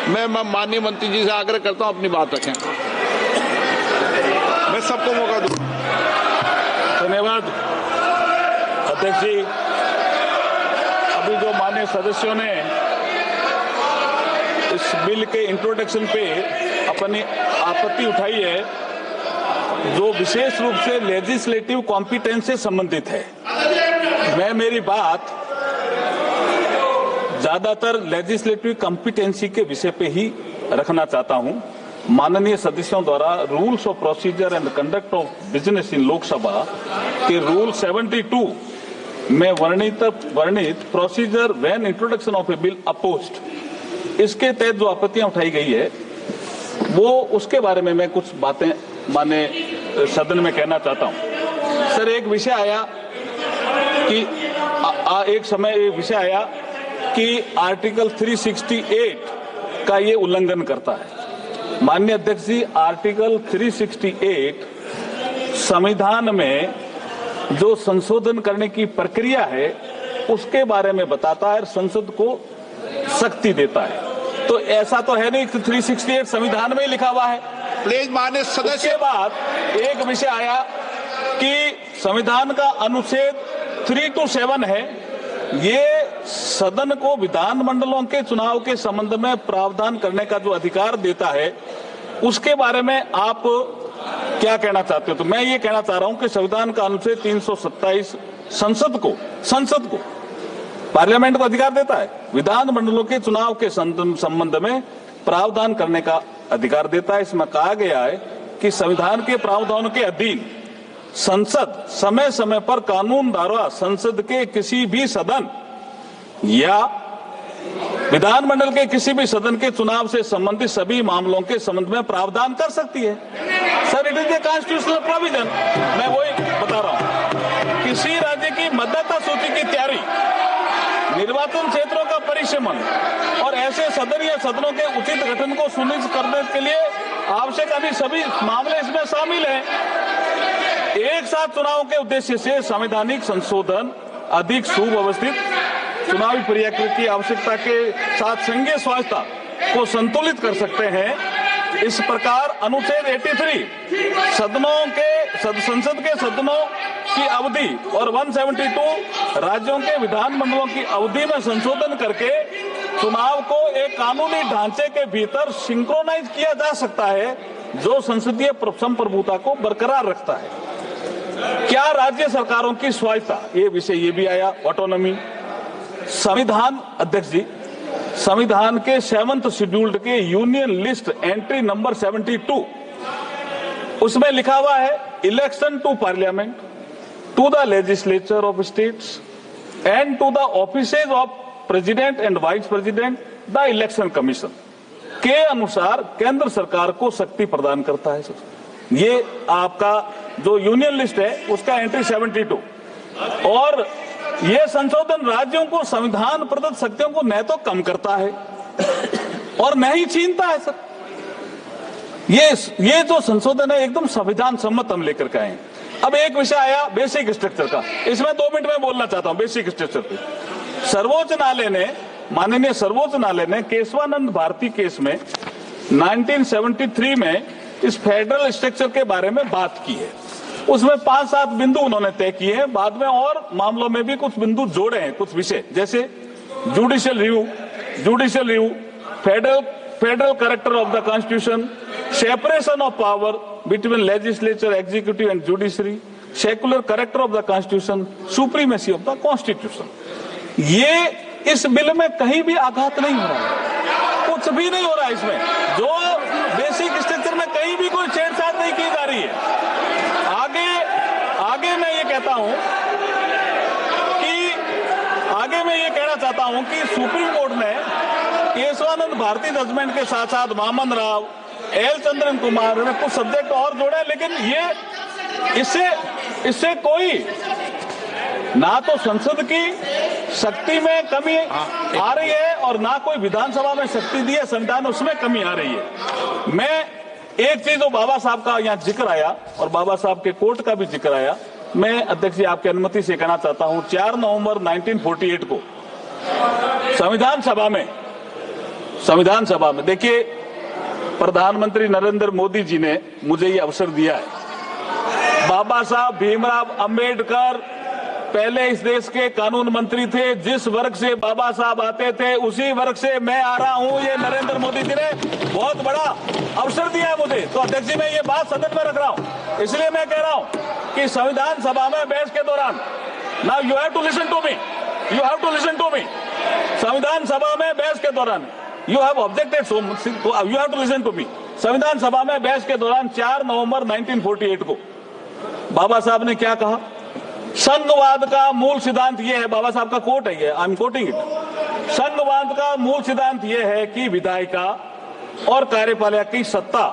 मैं माननीय मंत्री जी से आग्रह करता हूं अपनी बात रखें। मैं सबको मौका दूं। धन्यवाद अध्यक्ष जी। अभी जो माननीय सदस्यों ने इस बिल के इंट्रोडक्शन पे अपनी आपत्ति उठाई है, जो विशेष रूप से लेजिस्लेटिव कॉम्पिटेंस से संबंधित है, मैं मेरी बात ज्यादातर लेजिस्लेटिव कॉम्पिटेंसी के विषय पे ही रखना चाहता हूं। माननीय सदस्यों द्वारा rules of procedure and conduct of business in Lok Sabha के रूल 72 में वर्णित procedure when introduction of A bill opposed, इसके तहत जो आपत्तियां उठाई गई है वो उसके बारे में मैं कुछ बातें माने सदन में कहना चाहता हूं। सर, एक विषय आया कि एक समय ये विषय आया कि आर्टिकल 368 का ये उल्लंघन करता है। माननीय अध्यक्ष जी, आर्टिकल 368 संविधान में जो संशोधन करने की प्रक्रिया है उसके बारे में बताता है और संसद को शक्ति देता है। तो ऐसा तो है नहीं कि 368 संविधान में ही लिखा हुआ है। प्लीज माननीय सदस्य। उसके बाद एक विषय आया कि संविधान का अनुच्छेद 3 to 7 है, ये सदन को विधानमंडलों के चुनाव के संबंध में प्रावधान करने का जो अधिकार देता है, उसके बारे में आप क्या कहना चाहते हो? तो मैं ये कहना चाह रहा हूं कि संविधान का अनुच्छेद 327 संसद को पार्लियामेंट को अधिकार देता है, विधानमंडलों के चुनाव के संबंध में प्रावधान करने का अधिकार देता है। इसमें कहा गया है कि संविधान के प्रावधानों के अधीन संसद समय समय पर कानून द्वारा संसद के किसी भी सदन या विधानमंडल के किसी भी सदन के चुनाव से संबंधित सभी मामलों के संबंध में प्रावधान कर सकती है। Sir, it is a constitutional provision. मैं वही बता रहा हूं। किसी राज्य की मतदाता सूची की तैयारी, निर्वाचन क्षेत्रों का परिसीमन और ऐसे सदन या सदनों के उचित गठन को सुनिश्चित करने के लिए आवश्यक अभी सभी मामले इसमें शामिल हैं। एक साथ चुनाव के उद्देश्य से संवैधानिक संशोधन अधिक सुव्यवस्थित चुनावी प्रक्रिया की आवश्यकता के साथ संघीय स्वायत्तता को संतुलित कर सकते हैं। इस प्रकार अनुच्छेद 83 संसद के सदनों की अवधि और 172 राज्यों के विधानमंडलों की अवधि में संशोधन करके चुनाव को एक कानूनी ढांचे के भीतर सिंक्रोनाइज किया जा सकता है, जो संसदीय संप्रभुता को बरकरार रखता है। क्या राज्य सरकारों की स्वायत्तता, ये विषय ये भी आया, ऑटोनॉमी। संविधान अध्यक्ष जी, संविधान के 7th शेड्यूल्ड के यूनियन लिस्ट एंट्री नंबर 72, उसमें लिखा हुआ है election to parliament, to the legislature of states and to the offices of president and vice president the election commission के अनुसार केंद्र सरकार को शक्ति प्रदान करता है। ये आपका जो यूनियन लिस्ट है उसका एंट्री 72, और ये संशोधन राज्यों को संविधान प्रदत्त शक्तियों को न तो कम करता है और न ही छीनता है। सर, ये जो संशोधन है एकदम संविधान सम्मत हम लेकर के आए। अब एक विषय आया बेसिक स्ट्रक्चर का, इसमें 2 मिनट में बोलना चाहता हूं। बेसिक स्ट्रक्चर पे सर्वोच्च न्यायालय ने, माननीय सर्वोच्च न्यायालय ने केशवानंद भारती केस में 1973 में इस फेडरल स्ट्रक्चर के बारे में बात की है। उसमें 5-7 बिंदु उन्होंने तय किए हैं, बाद में और मामलों में भी कुछ बिंदु जोड़े हैं, कुछ विषय जैसे judicial review, federal character of the constitution, separation of power between legislature, executive and judiciary, secular character of the constitution, supremacy of the constitution. ये इस बिल में कहीं भी आघात नहीं हो रहा है, कुछ भी नहीं हो रहा है इसमें। जो बेसिक स्ट्रक्चर में कहीं भी कोई छेड़छाड़ नहीं की जा रही है। आगे मैं ये कहता हूं चाहता हूं कि सुप्रीम कोर्ट ने केशवानंद भारती जजमेंट के साथ साथ वामन राव, एल चंद्रन कुमार ने कुछ सब्जेक्ट और जोड़े, लेकिन ये इससे कोई ना तो संसद की शक्ति में कमी आ रही है और ना कोई विधानसभा में शक्ति दी है संविधान, उसमें कमी आ रही है। मैं एक चीज जो बाबा साहब का यहाँ जिक्र आया और बाबा साहब के कोर्ट का भी जिक्र आया, मैं अध्यक्ष जी आपकी अनुमति से कहना चाहता हूं 4 नवंबर 1948 को संविधान सभा में संविधान सभा में। देखिए, प्रधानमंत्री नरेंद्र मोदी जी ने मुझे ये अवसर दिया है। बाबा साहब भीमराव अंबेडकर पहले इस देश के कानून मंत्री थे। जिस वर्ग से बाबा साहब आते थे उसी वर्ग से मैं आ रहा हूं। ये नरेंद्र मोदी जी ने बहुत बड़ा अवसर दिया है मुझे। तो अध्यक्ष जी, मैं ये बात सदन में रख रहा हूं। इसलिए मैं कह रहा हूं कि संविधान सभा में बहस के दौरान, now you have to listen to me, you have to listen to me. संविधान सभा में बहस के दौरान you have objected, so you have to listen to me. संविधान सभा में बहस के दौरान 4 नवंबर 1948 को बाबा साहब ने क्या कहा? संघवाद का मूल सिद्धांत यह है, बाबा साहब का कोट है ये, आई एम कोटिंग इट। संघवाद का मूल सिद्धांत यह है कि विधायिका और कार्यपालिका की सत्ता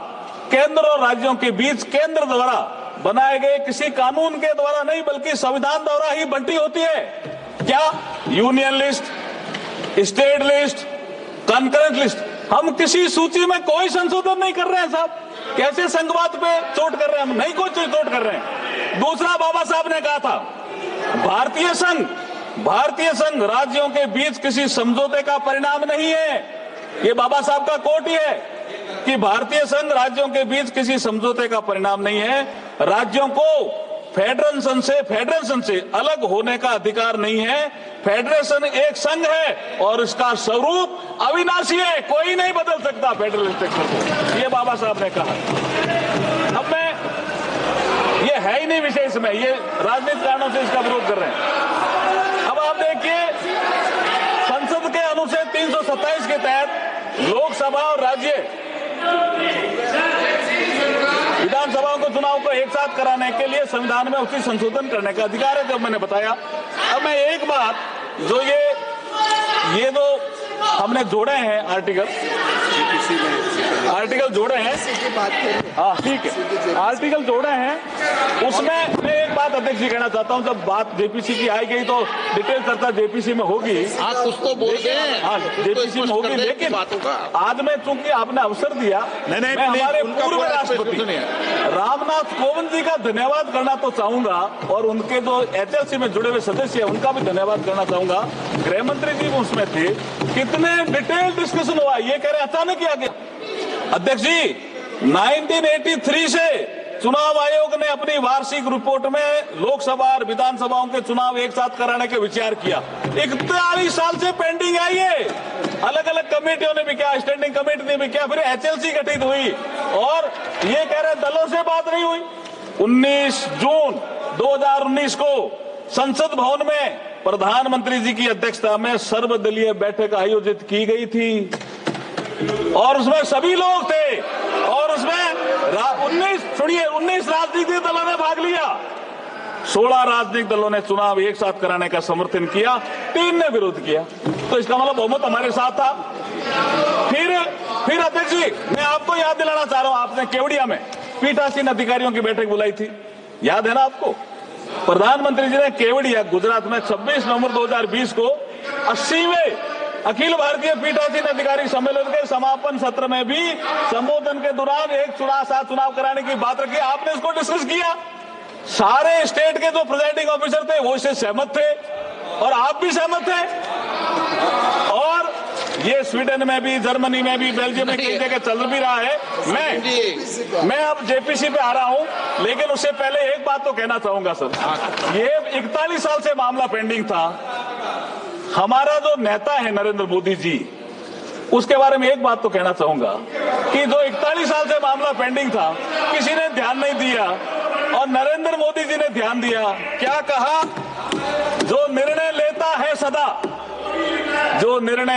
केंद्र और राज्यों के बीच केंद्र द्वारा बनाए गए किसी कानून के द्वारा नहीं बल्कि संविधान द्वारा ही बंटी होती है। क्या? Union list, state list, concurrent list. हम किसी सूची में कोई संशोधन नहीं कर रहे हैं साहब। कैसे संघवाद पे चोट कर रहे हैं? हम नहीं कोई चोट कर रहे हैं। दूसरा, बाबा साहब ने कहा था भारतीय संघ राज्यों के बीच किसी समझौते का परिणाम नहीं है। ये बाबा साहब का कोट ही है कि भारतीय संघ राज्यों के बीच किसी समझौते का परिणाम नहीं है। राज्यों को फेडरेशन से अलग होने का अधिकार नहीं है। फेडरेशन एक संघ है और इसका स्वरूप अविनाशी है, कोई नहीं बदल सकता फेडरल स्ट्रक्चर को। ये बाबा साहब ने कहा। अब मैं, ये है ही नहीं विषय इसमें, ये राजनीतिक कारणों से इसका विरोध कर रहे हैं। अब आप देखिए, संसद के अनुच्छेद 327 के तहत लोकसभा और राज्य विधानसभाओं को चुनाव को एक साथ कराने के लिए संविधान में उचित संशोधन करने का अधिकार है, जब मैंने बताया। अब मैं एक बात, जो ये जो हमने जोड़े हैं आर्टिकल जोड़े हैं, हाँ ठीक है, आर्टिकल जोड़े हैं, उसमें मैं एक बात अध्यक्ष जी कहना चाहता हूँ। जब बात जेपीसी की आई गई तो डिटेल चर्चा जेपीसी में होगी। कुछ तो बोलते हैं, हाँ जेपीसी में होगी, लेकिन आज मैं चूंकि आपने अवसर दिया, मैं हमारे पूर्व राष्ट्रपति रामनाथ कोविंद जी का धन्यवाद करना तो चाहूंगा और उनके जो एचएलसी में जुड़े हुए सदस्य हैं उनका भी धन्यवाद करना चाहूंगा। गृह मंत्री जी भी उसमें थे। कितने डिटेल डिस्कशन हुआ, ये कह रहे अचानक ही आ गया। अध्यक्ष जी, 1983 से चुनाव आयोग ने अपनी वार्षिक रिपोर्ट में लोकसभा और विधानसभाओं के चुनाव एक साथ कराने के विचार किया। 41 साल से पेंडिंग है ये। अलग अलग कमेटियों ने भी किया, स्टैंडिंग कमेटी ने भी किया, फिर एचएलसी गठित हुई और ये कह रहे दलों से बात नहीं हुई। 19 जून 2019 को संसद भवन में प्रधानमंत्री जी की अध्यक्षता में सर्वदलीय बैठक आयोजित की गई थी और उसमें सभी लोग थे और उसमें 19 राजनीतिक दलों ने भाग लिया। 16 राजनीतिक दलों ने चुनाव एक साथ कराने का समर्थन किया, 3 ने विरोध किया। तो इसका मतलब बहुमत हमारे साथ था। फिर अध्यक्ष जी, मैं आपको याद दिलाना चाह रहा हूं, आपने केवड़िया में पीठासीन अधिकारियों की बैठक बुलाई थी, याद है ना आपको? प्रधानमंत्री जी ने केवड़िया गुजरात में 26 नवंबर 2020 को 80वें अखिल भारतीय पीठासीन अधिकारी सम्मेलन के समापन सत्र में भी संबोधन के दौरान एक चुनाव कराने की बात रखी। आपने इसको डिस्कस किया। सारे स्टेट के जो प्रेजाइडिंग ऑफिसर थे वो इससे सहमत थे और आप भी सहमत थे। और ये स्वीडन में भी, जर्मनी में भी, बेल्जियम में कई जगह चल भी रहा है। मैं अब जेपीसी पे आ रहा हूं, लेकिन उससे पहले एक बात तो कहना चाहूंगा सर। ये 41 साल से मामला पेंडिंग था। हमारा जो नेता है नरेंद्र मोदी जी, उसके बारे में एक बात तो कहना चाहूंगा कि जो 41 साल से मामला पेंडिंग था, किसी ने ध्यान नहीं दिया और नरेंद्र मोदी जी ने ध्यान दिया। क्या कहा? जो निर्णय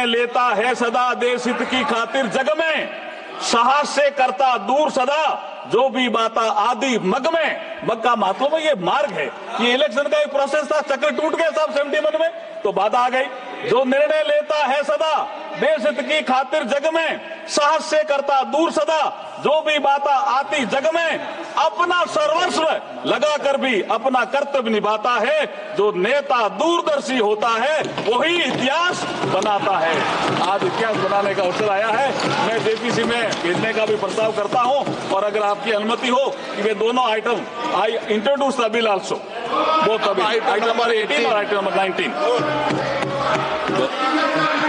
लेता है सदा देश हित की खातिर जग में, साहस से करता दूर सदा जो भी बाता आदि मग का मतलब है ये मार्ग है। ये इलेक्शन का एक प्रोसेस था, चक्र टूट गया साहब 71 में, तो बाधा आ गई। जो निर्णय लेता है सदा देश हित की खातिर जग में, साहस से करता दूर सदा जो भी बाता आती जग में, अपना सर्वस्व लगाकर भी अपना कर्तव्य निभाता है। जो नेता दूरदर्शी होता है वही इतिहास बनाता है। आज इतिहास बनाने का अवसर आया है। मैं जेपीसी में भेजने का भी प्रस्ताव करता हूं और अगर आपकी अनुमति हो कि वे दोनों item I introduce the bill also, both item number 18 और आइटम नंबर 19।